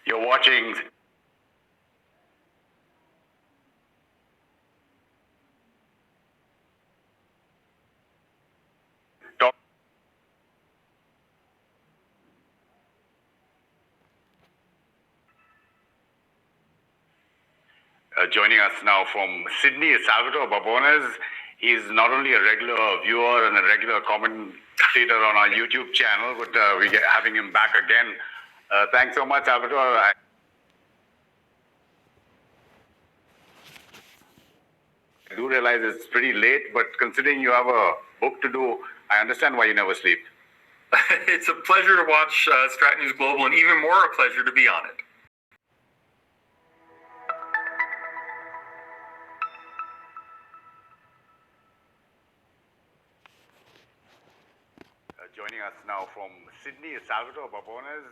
You're watching Talk. Joining us now from Sydney is Salvatore Babones. He's not only a regular viewer and a regular commentator on our YouTube channel, but we're having him back again. Thanks so much, Salvatore. I do realize it's pretty late, but considering you have a book to do, I understand why you never sleep. It's a pleasure to watch Strat News Global, and even more a pleasure to be on it. Joining us now from Sydney is Salvatore Babones.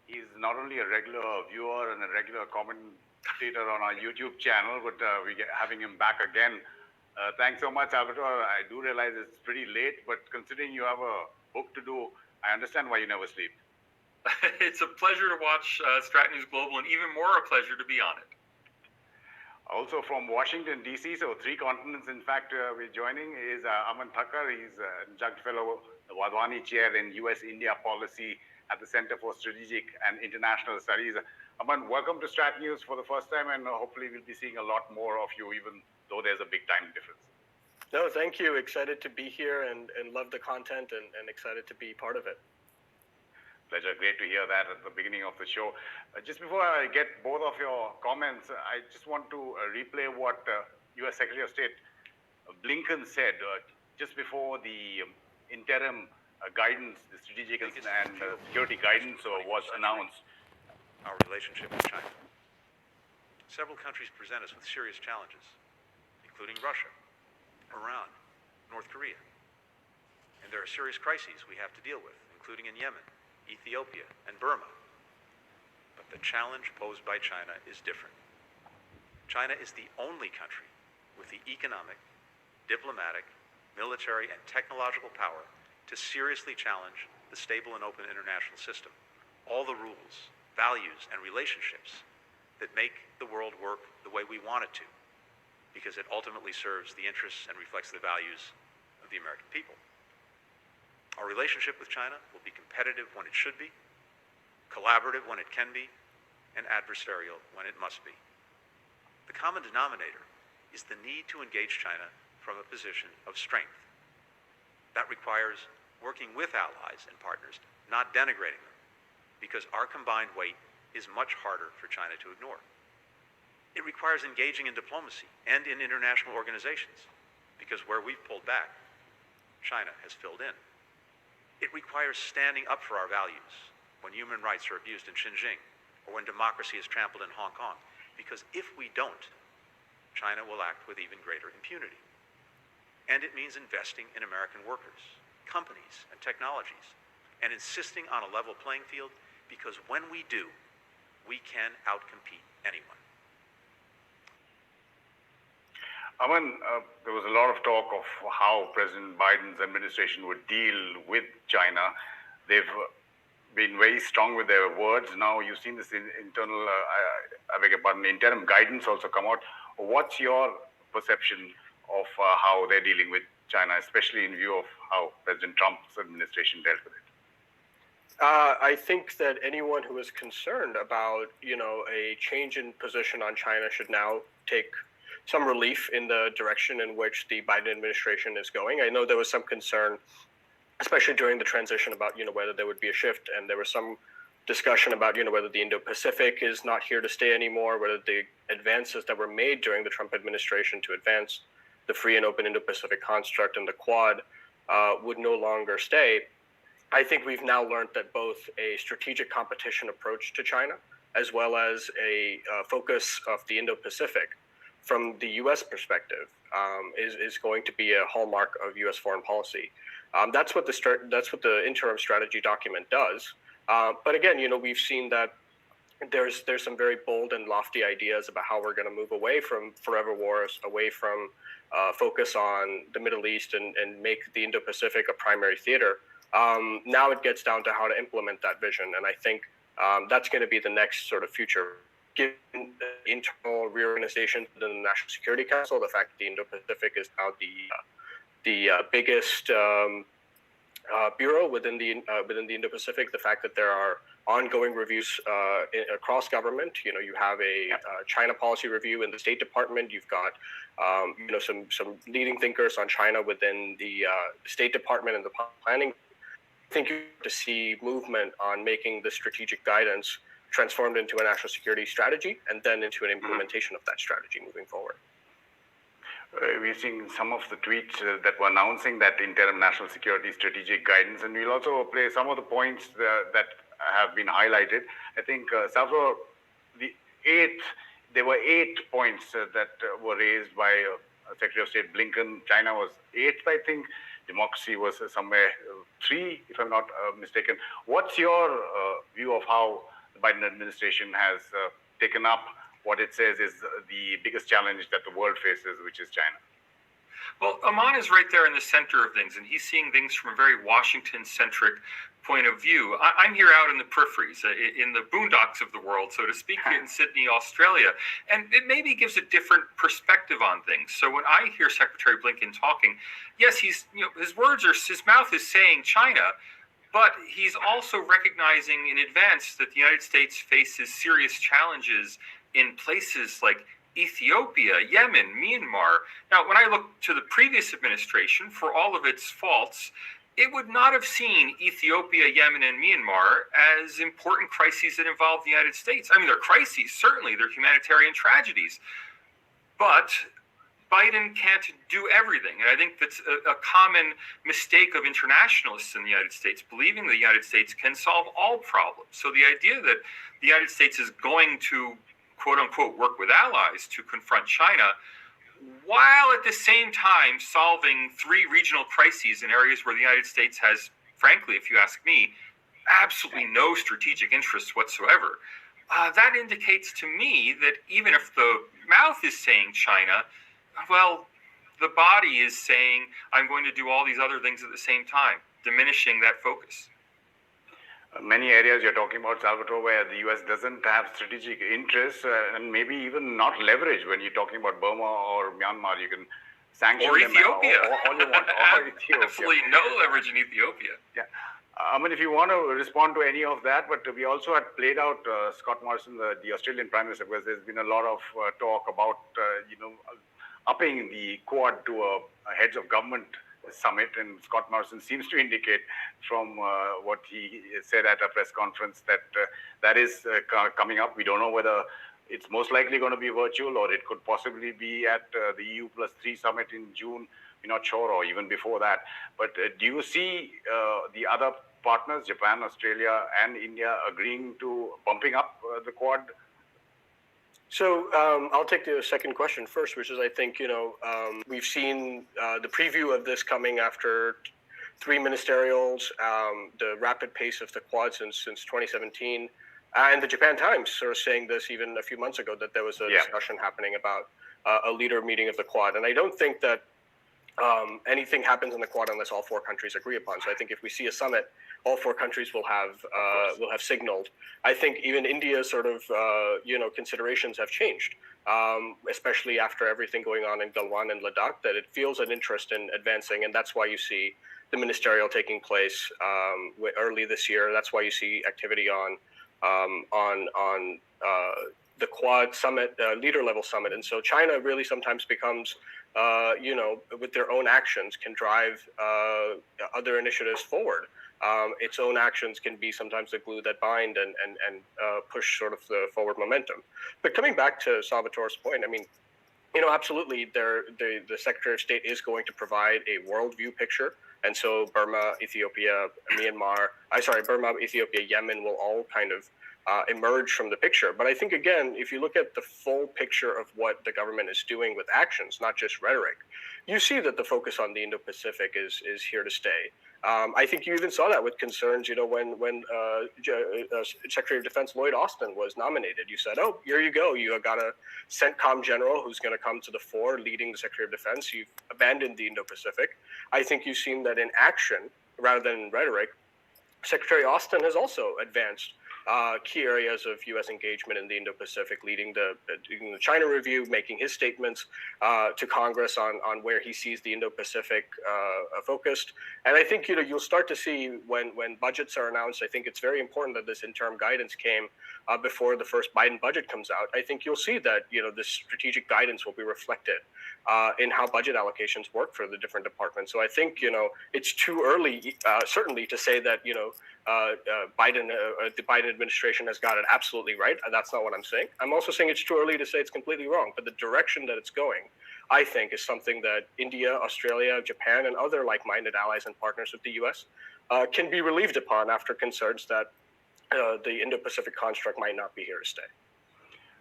He's not only a regular viewer and a regular commentator on our YouTube channel, but we're having him back again. Thanks so much, Salvatore. I do realize it's pretty late, but considering you have a book to do, I understand why you never sleep. It's a pleasure to watch Strat News Global, and even more a pleasure to be on it. Also from Washington, D.C., so 3 continents, in fact, we're joining, is Aman Thakkar. He's an adjunct fellow, the Wadhwani Chair in U.S.-India Policy at the Center for Strategic and International Studies. Aman, welcome to Strat News for the first time, and hopefully we'll be seeing a lot more of you, even though there's a big time difference. No, thank you. Excited to be here and love the content and excited to be part of it. Pleasure. Great to hear that at the beginning of the show. Just before I get both of your comments, I just want to replay what U.S. Secretary of State Blinken said just before the interim guidance, the strategic and security guidance was announced. Our relationship with China. Several countries present us with serious challenges, including Russia, Iran, North Korea. And there are serious crises we have to deal with, including in Yemen, Ethiopia, and Burma. But the challenge posed by China is different. China is the only country with the economic, diplomatic, military, and technological power to seriously challenge the stable and open international system, all the rules, values, and relationships that make the world work the way we want it to, because it ultimately serves the interests and reflects the values of the American people. Our relationship with China will be competitive when it should be, collaborative when it can be, and adversarial when it must be. The common denominator is the need to engage China from a position of strength. That requires working with allies and partners, not denigrating them, because our combined weight is much harder for China to ignore. It requires engaging in diplomacy and in international organizations, because where we've pulled back, China has filled in. It requires standing up for our values when human rights are abused in Xinjiang or when democracy is trampled in Hong Kong, because if we don't, China will act with even greater impunity. And it means investing in American workers, companies, and technologies, and insisting on a level playing field, because when we do, we can outcompete anyone. Aman, there was a lot of talk of how President Biden's administration would deal with China. They've been very strong with their words. Now you've seen this interim guidance also come out. What's your perception of how they're dealing with China, especially in view of how President Trump's administration dealt with it? I think that anyone who is concerned about, a change in position on China should now take some relief in the direction in which the Biden administration is going. I know there was some concern, especially during the transition, about, whether there would be a shift, and there was some discussion about, whether the Indo-Pacific is not here to stay anymore, whether the advances that were made during the Trump administration to advance the free and open Indo-Pacific construct and the Quad would no longer stay. I think we've now learned that both a strategic competition approach to China, as well as a focus of the Indo-Pacific from the U.S. perspective, is going to be a hallmark of U.S. foreign policy. That's what the interim strategy document does. But again, we've seen that there's some very bold and lofty ideas about how we're going to move away from forever wars, away from focus on the Middle East and make the Indo-Pacific a primary theater. Now it gets down to how to implement that vision. And I think That's going to be the next sort of future. Given the internal reorganization within the National Security Council, the fact that the Indo-Pacific is now the biggest bureau within the Indo-Pacific, the fact that there are ongoing reviews across government. You know, you have a China policy review in the State Department. You've got some leading thinkers on China within the State Department and the planning. I think you have to see movement on making the strategic guidance transformed into a national security strategy and then into an implementation of that strategy moving forward. We're seeing some of the tweets that were announcing that interim national security strategic guidance, and we'll also play some of the points that have been highlighted. I think, Salvador, there were 8 points that were raised by Secretary of State Blinken. China was 8th, I think. Democracy was somewhere 3, if I'm not mistaken. What's your view of how the Biden administration has taken up what it says is the biggest challenge that the world faces, which is China? Well, Aman is right there in the center of things, and he's seeing things from a very Washington-centric point of view. I'm here out in the peripheries, in the boondocks of the world, so to speak, in Sydney, Australia, and it maybe gives a different perspective on things. So when I hear Secretary Blinken talking, yes, his mouth is saying China, but he's also recognizing in advance that the United States faces serious challenges in places like Ethiopia, Yemen, Myanmar. Now, when I look to the previous administration, for all of its faults, it would not have seen Ethiopia, Yemen, and Myanmar as important crises that involve the United States. I mean, they're crises, certainly. They're humanitarian tragedies. But Biden can't do everything. And I think that's a common mistake of internationalists in the United States, believing the United States can solve all problems. So the idea that the United States is going to, quote unquote, work with allies to confront China, while at the same time solving 3 regional crises in areas where the United States has, frankly, if you ask me, absolutely no strategic interests whatsoever. That indicates to me that even if the mouth is saying China, well, the body is saying, I'm going to do all these other things at the same time, diminishing that focus. Many areas you're talking about, Salvatore, where the U.S. doesn't have strategic interests and maybe even not leverage. When you're talking about Burma or Myanmar, you can sanction or them. Ethiopia. All you want. Or Ethiopia. Absolutely no leverage in Ethiopia. Yeah. I mean, if you want to respond to any of that, but we also had played out Scott Morrison, the Australian Prime Minister, because there's been a lot of talk about, upping the Quad to a heads of government summit, and Scott Morrison seems to indicate from what he said at a press conference that that is coming up. We don't know whether it's most likely going to be virtual or it could possibly be at the EU+3 summit in June. We're not sure, or even before that. But do you see the other partners, Japan, Australia, and India, agreeing to bumping up the Quad? So I'll take the second question first, which is I think, we've seen the preview of this coming after 3 ministerials, the rapid pace of the Quad since 2017, and the Japan Times sort of saying this even a few months ago, that there was a discussion happening about a leader meeting of the Quad. And I don't think that anything happens in the Quad unless all 4 countries agree upon. So I think if we see a summit, all 4 countries will have signaled. I think even India's sort of considerations have changed, especially after everything going on in Galwan and Ladakh. That it feels an interest in advancing, and that's why you see the ministerial taking place early this year. That's why you see activity on the Quad summit, leader level summit. And so China really sometimes becomes, with their own actions, can drive other initiatives forward. Its own actions can be sometimes the glue that bind and push sort of the forward momentum. But coming back to Salvatore's point, I mean, absolutely, the Secretary of State is going to provide a worldview picture. And so Burma, Ethiopia, Yemen will all kind of emerge from the picture. But I think, again, if you look at the full picture of what the government is doing with actions, not just rhetoric, you see that the focus on the Indo-Pacific is here to stay. I think you even saw that with concerns, when Secretary of Defense Lloyd Austin was nominated. You said, oh, here you go. You got a CENTCOM general who's going to come to the fore leading the Secretary of Defense. You've abandoned the Indo-Pacific. I think you've seen that in action rather than in rhetoric. Secretary Austin has also advanced key areas of U.S. engagement in the Indo-Pacific, leading the China review, making his statements to Congress on where he sees the Indo-Pacific focused. And I think you'll start to see when budgets are announced. I think it's very important that this interim guidance came before the first Biden budget comes out. I think you'll see that this strategic guidance will be reflected in how budget allocations work for the different departments. So I think it's too early, certainly, to say that the Biden administration has got it absolutely right. That's not what I'm saying. I'm also saying it's too early to say it's completely wrong. But the direction that it's going, I think, is something that India, Australia, Japan, and other like-minded allies and partners of the U.S. Can be relieved upon after concerns that the Indo-Pacific construct might not be here to stay.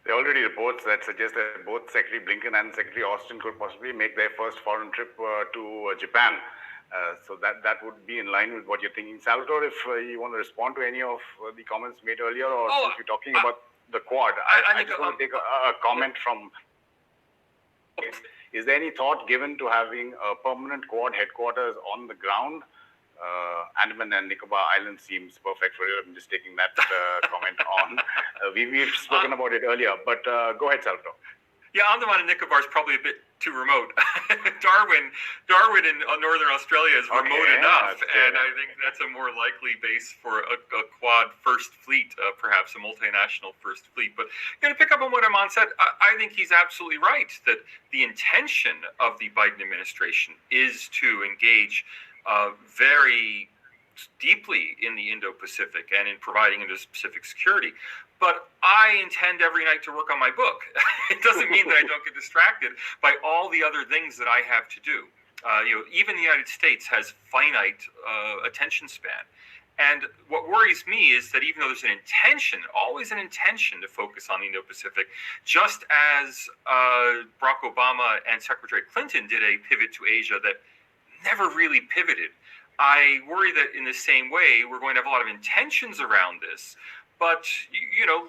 There are already reports that suggest that both Secretary Blinken and Secretary Austin could possibly make their first foreign trip to Japan. So that would be in line with what you're thinking. Salvatore, if you want to respond to any of the comments made earlier, or since you're talking about the Quad, I just want to take a comment from... Is there any thought given to having a permanent Quad headquarters on the ground? Andaman and Nicobar Island seems perfect for it. I'm just taking that comment on. We've spoken about it earlier, but go ahead, Salvatore. Yeah, Andaman and Nicobar is probably a bit too remote. Darwin in northern Australia is remote enough, and I think that's a more likely base for a Quad first fleet, perhaps a multinational first fleet. But to pick up on what Aman said, I think he's absolutely right that the intention of the Biden administration is to engage very deeply in the Indo-Pacific and in providing Indo-Pacific security. But I intend every night to work on my book. It doesn't mean that I don't get distracted by all the other things that I have to do. Even the United States has finite attention span. And what worries me is that even though there's an intention, always an intention to focus on the Indo-Pacific, just as Barack Obama and Secretary Clinton did a pivot to Asia that never really pivoted, I worry that in the same way, we're going to have a lot of intentions around this. But,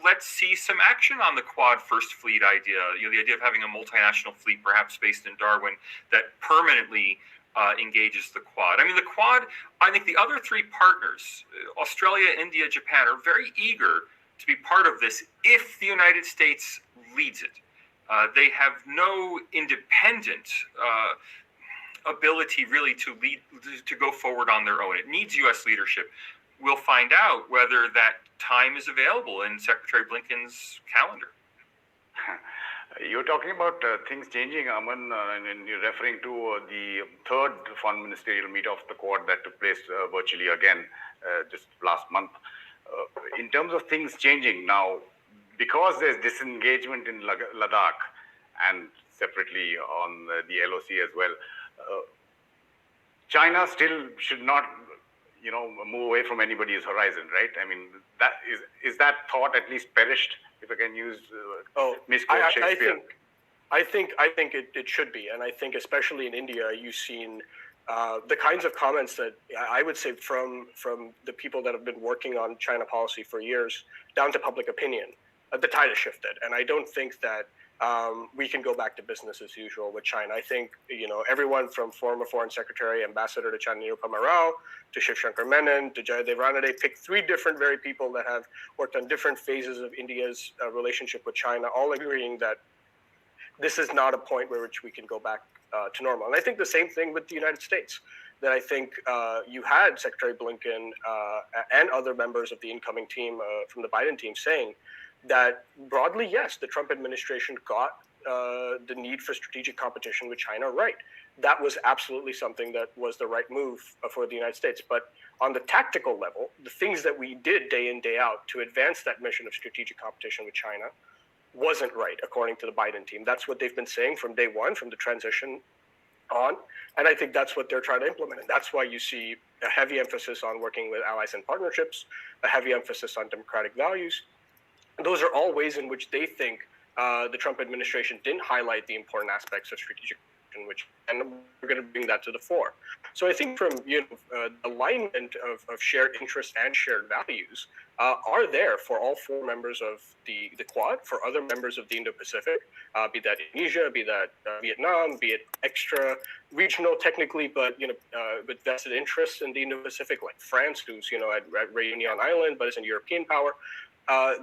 let's see some action on the Quad First Fleet idea. The idea of having a multinational fleet, perhaps based in Darwin, that permanently engages the Quad. I mean, the Quad, I think the other three partners, Australia, India, Japan, are very eager to be part of this if the United States leads it. They have no independent ability really to go forward on their own. It needs U.S. leadership. We'll find out whether that time is available in Secretary Blinken's calendar. You're talking about things changing, Aman, and you're referring to the third foreign ministerial meet of the Quad that took place virtually again just last month. In terms of things changing now, because there's disengagement in Ladakh and separately on the LOC as well, China still should not move away from anybody's horizon, right? I mean, that is that thought at least perished, if I can use misquote Shakespeare? I think it should be, and I think especially in India, you've seen the kinds of comments that I would say from the people that have been working on China policy for years down to public opinion. The tide has shifted, and I don't think that we can go back to business as usual with China. I think everyone from former Foreign Secretary, Ambassador to China Nirupama Rao, to Shiv Shankar Menon, to Jayadev Ranade, picked three different very people that have worked on different phases of India's relationship with China, all agreeing that this is not a point where which we can go back to normal. And I think the same thing with the United States. That I think you had Secretary Blinken and other members of the incoming team from the Biden team saying that broadly, yes, the Trump administration got the need for strategic competition with China right. That was absolutely something that was the right move for the United States. But on the tactical level, the things that we did day in, day out to advance that mission of strategic competition with China wasn't right, according to the Biden team. That's what they've been saying from day one, from the transition on. And I think that's what they're trying to implement. And that's why you see a heavy emphasis on working with allies and partnerships, a heavy emphasis on democratic values. Those are all ways in which they think the Trump administration didn't highlight the important aspects of strategic situation, and we're going to bring that to the fore. So I think from alignment of shared interests and shared values are there for all four members of the Quad, for other members of the Indo-Pacific, be that Indonesia, be that Vietnam, be it extra regional technically, but with vested interests in the Indo-Pacific, like France, who's at Réunion Island, but is a European power.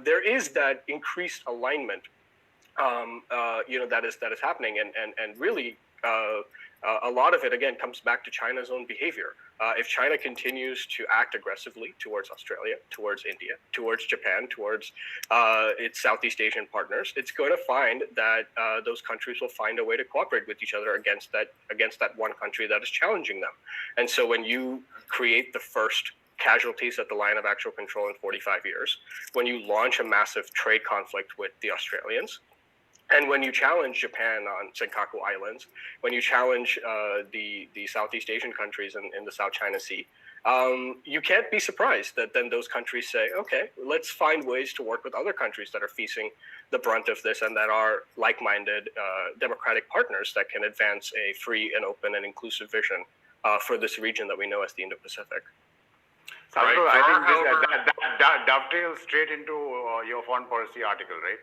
There is that increased alignment, that is happening, and really. A lot of it, again, comes back to China's own behavior. If China continues to act aggressively towards Australia, towards India, towards Japan, towards its Southeast Asian partners, it's going to find that those countries will find a way to cooperate with each other against that one country that is challenging them. And so when you create the first casualties at the line of actual control in 45 years, when you launch a massive trade conflict with the Australians, and when you challenge Japan on Senkaku Islands, when you challenge the Southeast Asian countries in the South China Sea, you can't be surprised that then those countries say, okay, let's find ways to work with other countries that are facing the brunt of this and that are like-minded democratic partners that can advance a free and open and inclusive vision for this region that we know as the Indo-Pacific. Salvador, I think that dovetails straight into your foreign policy article, right?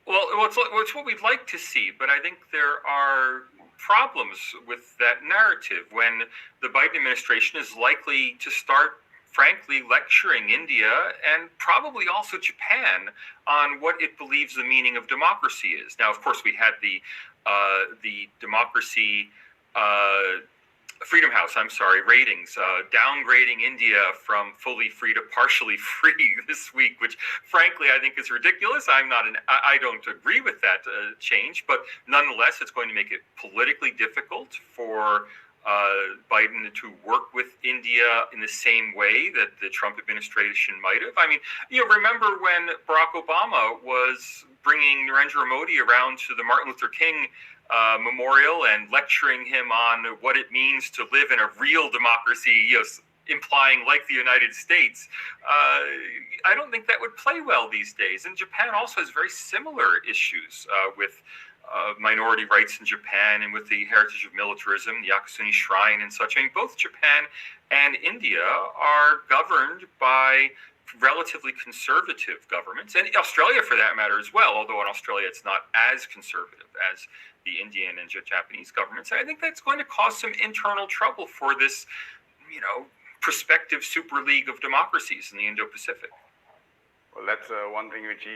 Well, it's what we'd like to see, but I think there are problems with that narrative when the Biden administration is likely to start, frankly, lecturing India and probably also Japan on what it believes the meaning of democracy is. Now, of course, we had the democracy Freedom House, ratings, downgrading India from fully free to partially free this week, which frankly I think is ridiculous. I don't agree with that change, but nonetheless, it's going to make it politically difficult for Biden to work with India in the same way that the Trump administration might have. I mean, remember when Barack Obama was bringing Narendra Modi around to the Martin Luther King memorial and lecturing him on what it means to live in a real democracy, implying like the United States. I don't think that would play well these days. And Japan also has very similar issues with minority rights in Japan and with the heritage of militarism, the Yakusuni Shrine and such. I mean, both Japan and India are governed by relatively conservative governments, and Australia for that matter as well, although in Australia it's not as conservative as the Indian and Japanese governments. And I think that's going to cause some internal trouble for this, prospective super league of democracies in the Indo-Pacific. Well, that's one thing which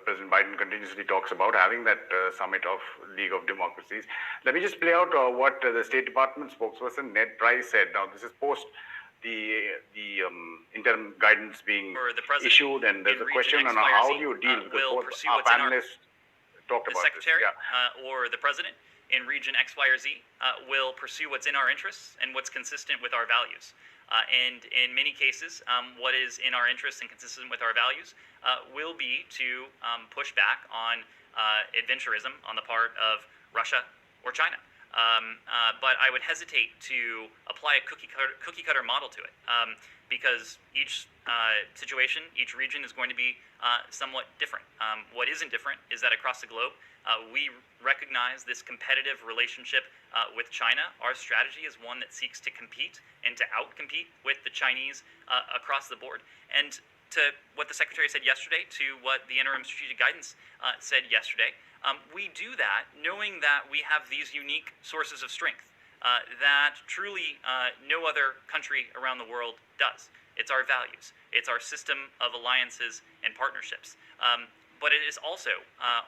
President Biden continuously talks about, having that summit of League of Democracies. Let me just play out what the State Department spokesperson Ned Price said. Now, this is post the interim guidance being issued, and there's a question on how do you deal, because both our panelists talked about this. The Secretary or the President in region X, Y, or Z will pursue what's in our interests and what's consistent with our values. And in many cases, what is in our interests and consistent with our values will be to push back on adventurism on the part of Russia or China. But I would hesitate to apply a cookie cutter model to it because each situation, each region is going to be somewhat different. What isn't different is that across the globe, we recognize this competitive relationship with China. Our strategy is one that seeks to compete and to outcompete with the Chinese across the board. And to what the Secretary said yesterday, to what the interim strategic guidance said yesterday, we do that knowing that we have these unique sources of strength that truly no other country around the world does. It's our values. It's our system of alliances and partnerships. But it is also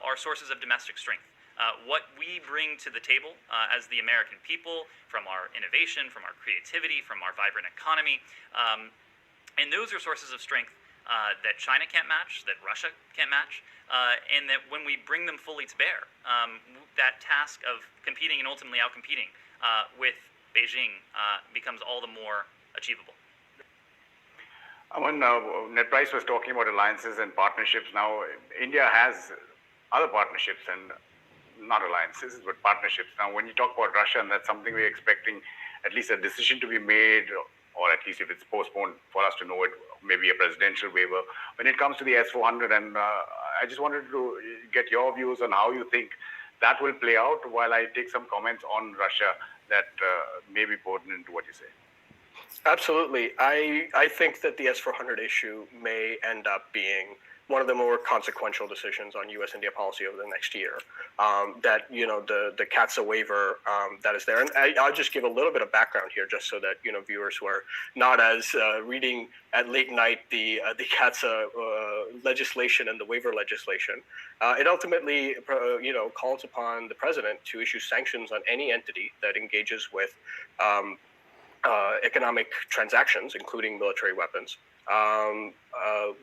our sources of domestic strength. What we bring to the table as the American people, from our innovation, from our creativity, from our vibrant economy. And those are sources of strength that China can't match, that Russia can't match, and that when we bring them fully to bear, that task of competing and ultimately outcompeting with Beijing becomes all the more achievable. When Ned Price was talking about alliances and partnerships, now India has other partnerships and not alliances, but partnerships. Now, when you talk about Russia, and that's something we're expecting at least a decision to be made, or at least if it's postponed, for us to know it, maybe a presidential waiver. When it comes to the S-400, and I just wanted to get your views on how you think that will play out while I take some comments on Russia that may be pertinent to what you say. Absolutely. I think that the S-400 issue may end up being one of the more consequential decisions on U.S.-India policy over the next year. That, the CATSA waiver that is there. And I'll just give a little bit of background here just so that, viewers who are not as reading at late night the CATSA legislation and the waiver legislation. It ultimately, calls upon the president to issue sanctions on any entity that engages with economic transactions, including military weapons,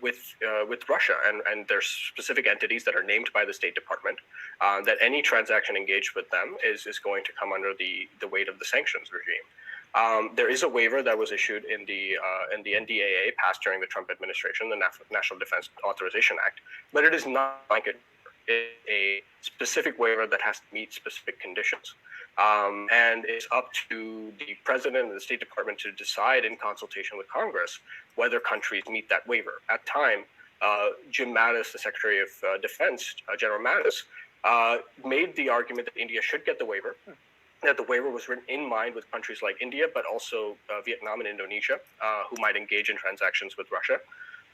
with Russia, and there's specific entities that are named by the State Department. That any transaction engaged with them is going to come under the weight of the sanctions regime. There is a waiver that was issued in the NDAA passed during the Trump administration, the National Defense Authorization Act, but it is not like a specific waiver that has to meet specific conditions. And it's up to the president and the State Department to decide in consultation with Congress whether countries meet that waiver. At time, Jim Mattis, the Secretary of Defense, General Mattis, made the argument that India should get the waiver, that the waiver was written in mind with countries like India, but also Vietnam and Indonesia, who might engage in transactions with Russia.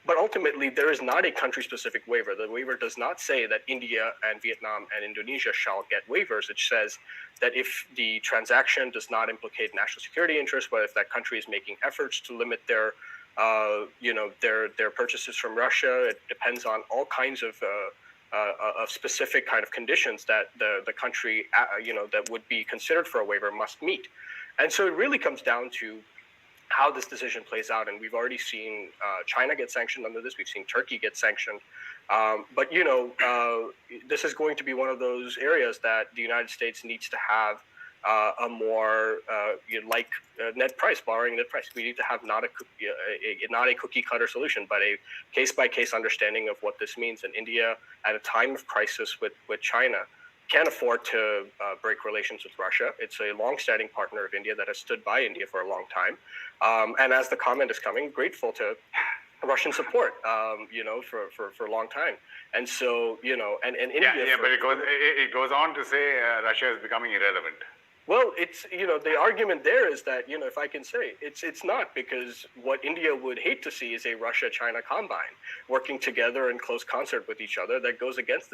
But ultimately, there is not a country-specific waiver. The waiver does not say that India and Vietnam and Indonesia shall get waivers. It says that if the transaction does not implicate national security interests, but if that country is making efforts to limit their purchases from Russia, it depends on all kinds of specific kind of conditions that the country, that would be considered for a waiver must meet. And so it really comes down to how this decision plays out. And we've already seen China get sanctioned under this. We've seen Turkey get sanctioned. But this is going to be one of those areas that the United States needs to have a more net price, borrowing net price. We need to have not a cookie cutter solution, but a case by case understanding of what this means. And India, at a time of crisis with China, can't afford to break relations with Russia. It's a long-standing partner of India that has stood by India for a long time. And as the comment is coming, grateful to Russian support, for a long time. And so, and India... Yeah, but it goes on to say Russia is becoming irrelevant. Well, it's, the argument there is that, if I can say, it's not, because what India would hate to see is a Russia-China combine working together in close concert with each other that goes against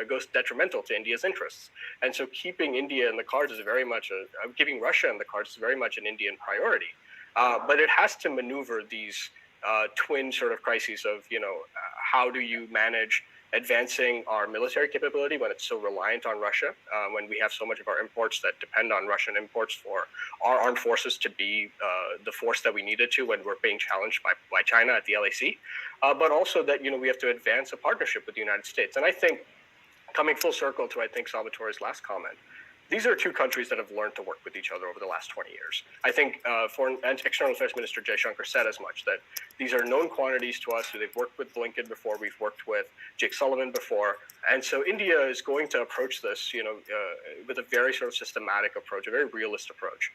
goes detrimental to India's interests. And so keeping India in the cards is very much keeping Russia in the cards is very much an Indian priority. But it has to maneuver these twin sort of crises of, how do you manage advancing our military capability when it's so reliant on Russia, when we have so much of our imports that depend on Russian imports for our armed forces to be the force that we needed to when we're being challenged by China at the LAC, but also that, we have to advance a partnership with the United States. And I think, coming full circle to, Salvatore's last comment, these are two countries that have learned to work with each other over the last 20 years. I think Foreign and External Affairs Minister Jaishankar said as much, that these are known quantities to us. They've worked with Blinken before. We've worked with Jake Sullivan before. And so India is going to approach this, with a very sort of systematic approach, a very realist approach.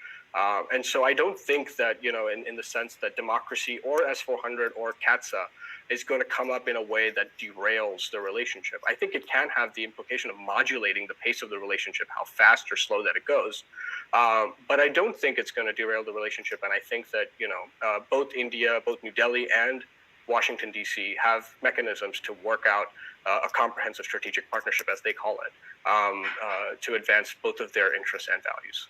And so I don't think that, in the sense that democracy or S-400 or CATSA is going to come up in a way that derails the relationship. I think it can have the implication of modulating the pace of the relationship, how fast or slow that it goes. But I don't think it's going to derail the relationship. And I think that, both New Delhi and Washington, D.C. have mechanisms to work out a comprehensive strategic partnership, as they call it, to advance both of their interests and values.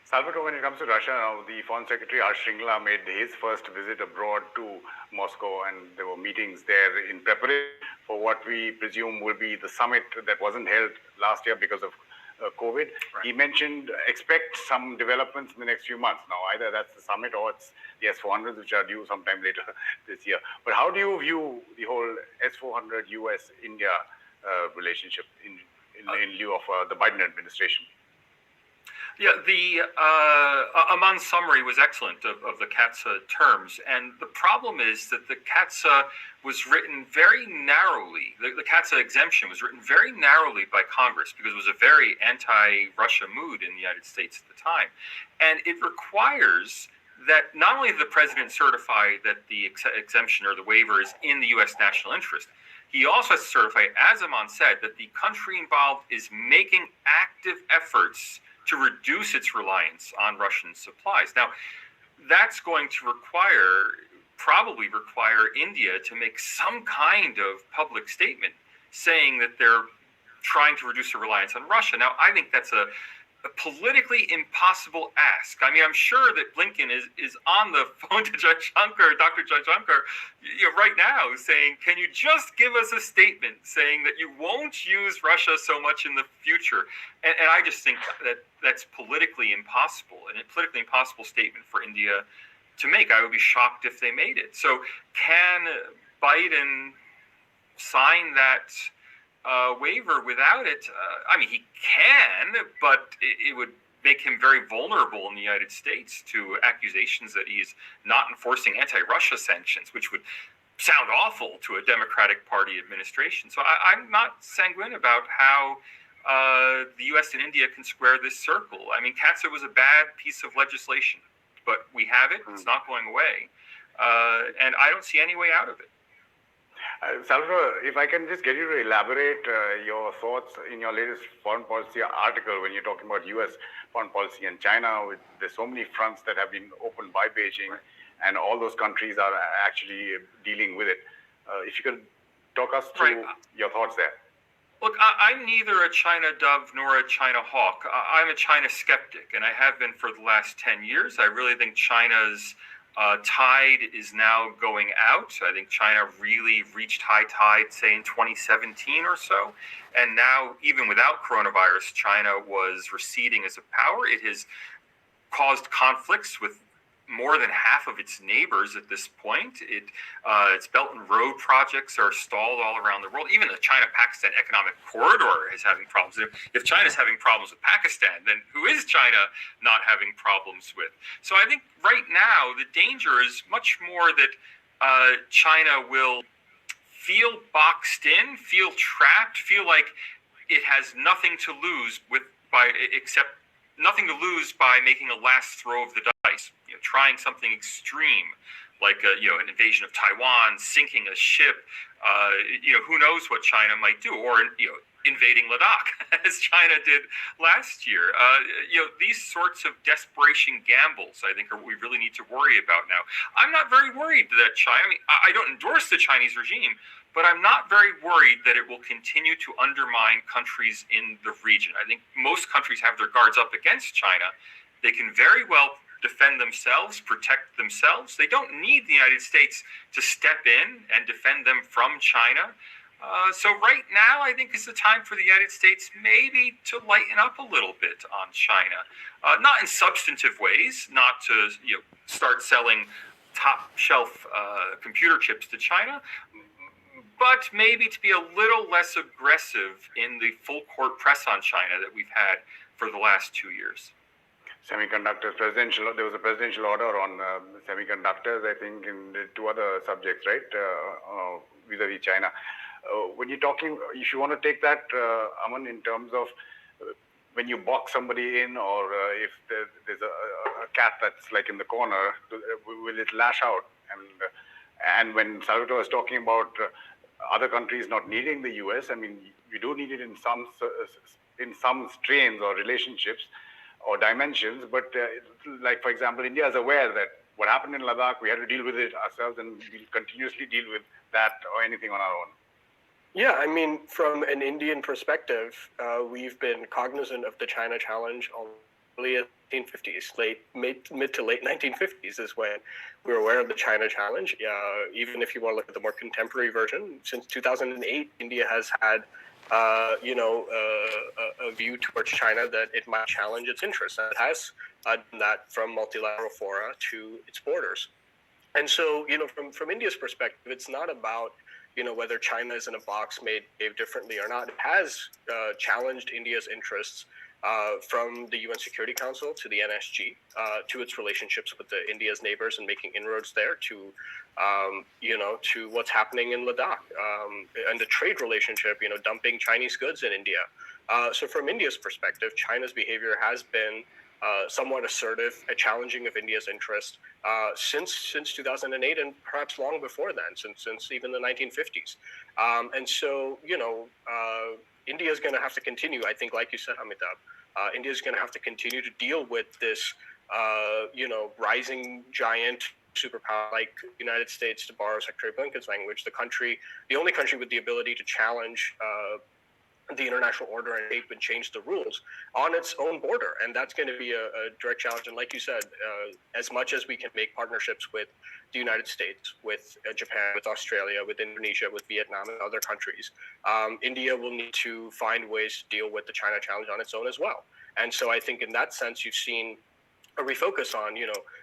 Salvatore, when it comes to Russia, the Foreign Secretary Harsh Shringla made his first visit abroad to Moscow, and there were meetings there in preparation for what we presume will be the summit that wasn't held last year because of COVID. Right. He mentioned expect some developments in the next few months. Now, either that's the summit or it's the S-400s, which are due sometime later this year. But how do you view the whole S-400 U.S.-India relationship in lieu of the Biden administration? Yeah, the Aman's summary was excellent of the CATSA terms, and the problem is that the CATSA was written very narrowly. The CATSA exemption was written very narrowly by Congress because it was a very anti-Russia mood in the United States at the time, and it requires that not only the president certify that the exemption or the waiver is in the U.S. national interest, he also has to certify, as Aman said, that the country involved is making active efforts to reduce its reliance on Russian supplies. Now, that's going to probably require India to make some kind of public statement saying that they're trying to reduce their reliance on Russia. Now, I think that's a politically impossible ask. I mean, I'm sure that Blinken is on the phone to Dr. Jaishankar, right now, saying, "Can you just give us a statement saying that you won't use Russia so much in the future?" And I just think that that's politically impossible, and a politically impossible statement for India to make. I would be shocked if they made it. So, can Biden sign that waiver without it? I mean, he can, but it would make him very vulnerable in the United States to accusations that he's not enforcing anti-Russia sanctions, which would sound awful to a Democratic Party administration. So I'm not sanguine about how the U.S. and India can square this circle. I mean, CAATSA was a bad piece of legislation, but we have it. It's not going away. And I don't see any way out of it. Salvatore, if I can just get you to elaborate your thoughts in your latest foreign policy article when you're talking about U.S. foreign policy and China, there's so many fronts that have been opened by Beijing, right, and all those countries are actually dealing with it. If you could talk us through your thoughts there. Look, I'm neither a China dove nor a China hawk. I'm a China skeptic, and I have been for the last 10 years. I really think China's tide is now going out. I think China really reached high tide, say, in 2017 or so. And now, even without coronavirus, China was receding as a power. It has caused conflicts with more than half of its neighbors at this point. Its Belt and Road projects are stalled all around the world. Even the China-Pakistan Economic Corridor is having problems. If China's having problems with Pakistan, then who is China not having problems with? So I think right now the danger is much more that China will feel boxed in, feel trapped, feel like it has nothing to lose by making a last throw of the dice, trying something extreme like an invasion of Taiwan, sinking a ship. Who knows what China might do, or invading Ladakh as China did last year. These sorts of desperation gambles, I think, are what we really need to worry about now. I'm not very worried that China. I mean, I don't endorse the Chinese regime, but I'm not very worried that it will continue to undermine countries in the region. I think most countries have their guards up against China. They can very well defend themselves, protect themselves. They don't need the United States to step in and defend them from China. So right now, I think is the time for the United States maybe to lighten up a little bit on China. Not in substantive ways, not to start selling top shelf computer chips to China, but maybe to be a little less aggressive in the full court press on China that we've had for the last 2 years. Semiconductors, there was a presidential order on semiconductors, I think, and 2 other subjects, right, vis-a-vis China. When you're talking, if you want to take that, Aman, in terms of when you box somebody in, or if there's a cat that's like in the corner, will it lash out? And when Salvatore was talking about other countries not needing the U.S., I mean, we do need it in some strains or relationships or dimensions, but like, for example, India is aware that what happened in Ladakh, we had to deal with it ourselves, and we'll continuously deal with that or anything on our own. Yeah, I mean, from an Indian perspective, we've been cognizant of the China challenge early 1950s, mid to late 1950s is when we were aware of the China challenge. Even if you want to look at the more contemporary version, since 2008, India has had a view towards China that it might challenge its interests. And it has done that from multilateral fora to its borders. And so, from India's perspective, it's not about whether China is in a box made differently or not. It has challenged India's interests from the UN Security Council to the NSG, to its relationships with India's neighbors and making inroads there, to what's happening in Ladakh, and the trade relationship, dumping Chinese goods in India. So from India's perspective, China's behavior has been somewhat assertive, a challenging of India's interest since 2008 and perhaps long before then, since even the 1950s. And so, India is going to have to continue, I think, like you said, Amitabh, India is going to have to continue to deal with this, rising giant superpower like the United States, to borrow Secretary Blinken's language, the only country with the ability to challenge the international order and shape and change the rules on its own border. And that's going to be a direct challenge. And like you said, as much as we can make partnerships with the United States, with Japan, with Australia, with Indonesia, with Vietnam and other countries, India will need to find ways to deal with the China challenge on its own as well. And so I think in that sense, you've seen a refocus on,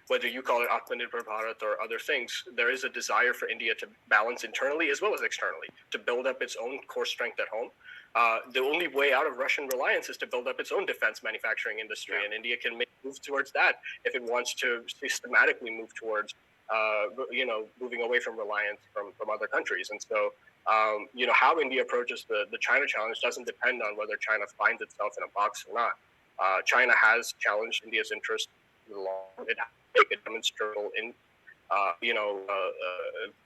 whether you call it Atmanirbhar Bharat or other things, there is a desire for India to balance internally as well as externally, to build up its own core strength at home. The only way out of Russian reliance is to build up its own defense manufacturing industry, and India can make moves towards that if it wants to systematically move towards, moving away from reliance from other countries. And so, how India approaches the China challenge doesn't depend on whether China finds itself in a box or not. China has challenged India's interest in the long run. It has to make a demonstrable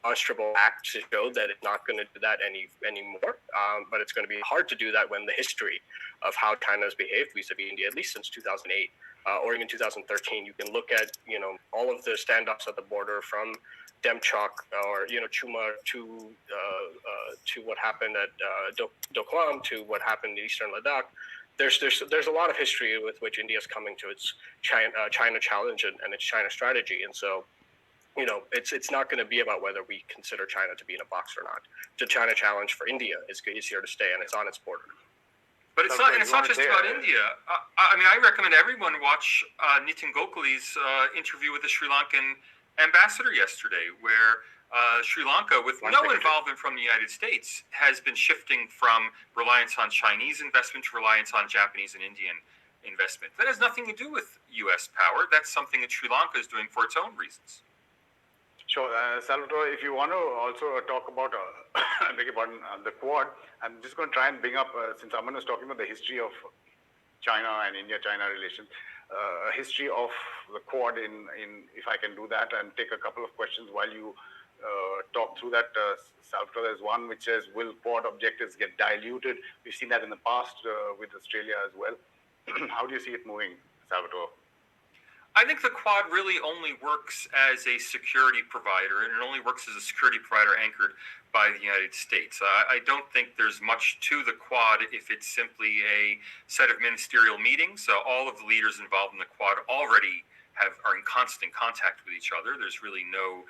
demonstrable act to show that it's not going to do that anymore. But it's going to be hard to do that when the history of how China has behaved vis-a-vis India, at least since 2008 or even 2013, you can look at all of the standoffs at the border from Demchok or Chuma to what happened at Doklam to what happened in Eastern Ladakh. There's a lot of history with which India is coming to its China challenge and its China strategy, and so. It's not going to be about whether we consider China to be in a box or not. The China challenge for India is here to stay, and it's on its border. But it's not just about India. I recommend everyone watch Nitin Gokhale's interview with the Sri Lankan ambassador yesterday, where Sri Lanka, with no involvement from the United States, has been shifting from reliance on Chinese investment to reliance on Japanese and Indian investment. That has nothing to do with U.S. power. That's something that Sri Lanka is doing for its own reasons. Sure. Salvatore, if you want to also talk about the Quad, I'm just going to try and bring up, since Aman was talking about the history of China and India-China relations, a history of the Quad in if I can do that and take a couple of questions while you talk through that. Salvatore, there's one which says, will Quad objectives get diluted? We've seen that in the past with Australia as well. How do you see it moving, Salvatore? I think the Quad really only works as a security provider, and it only works as a security provider anchored by the United States. I don't think there's much to the Quad if it's simply a set of ministerial meetings. All of the leaders involved in the Quad already are in constant contact with each other. There's really no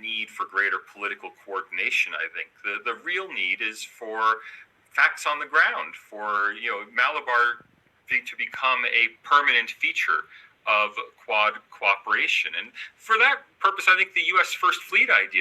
need for greater political coordination, I think. The real need is for facts on the ground, for Malabar to become a permanent feature of Quad cooperation. And for that purpose, I think the U.S. First Fleet idea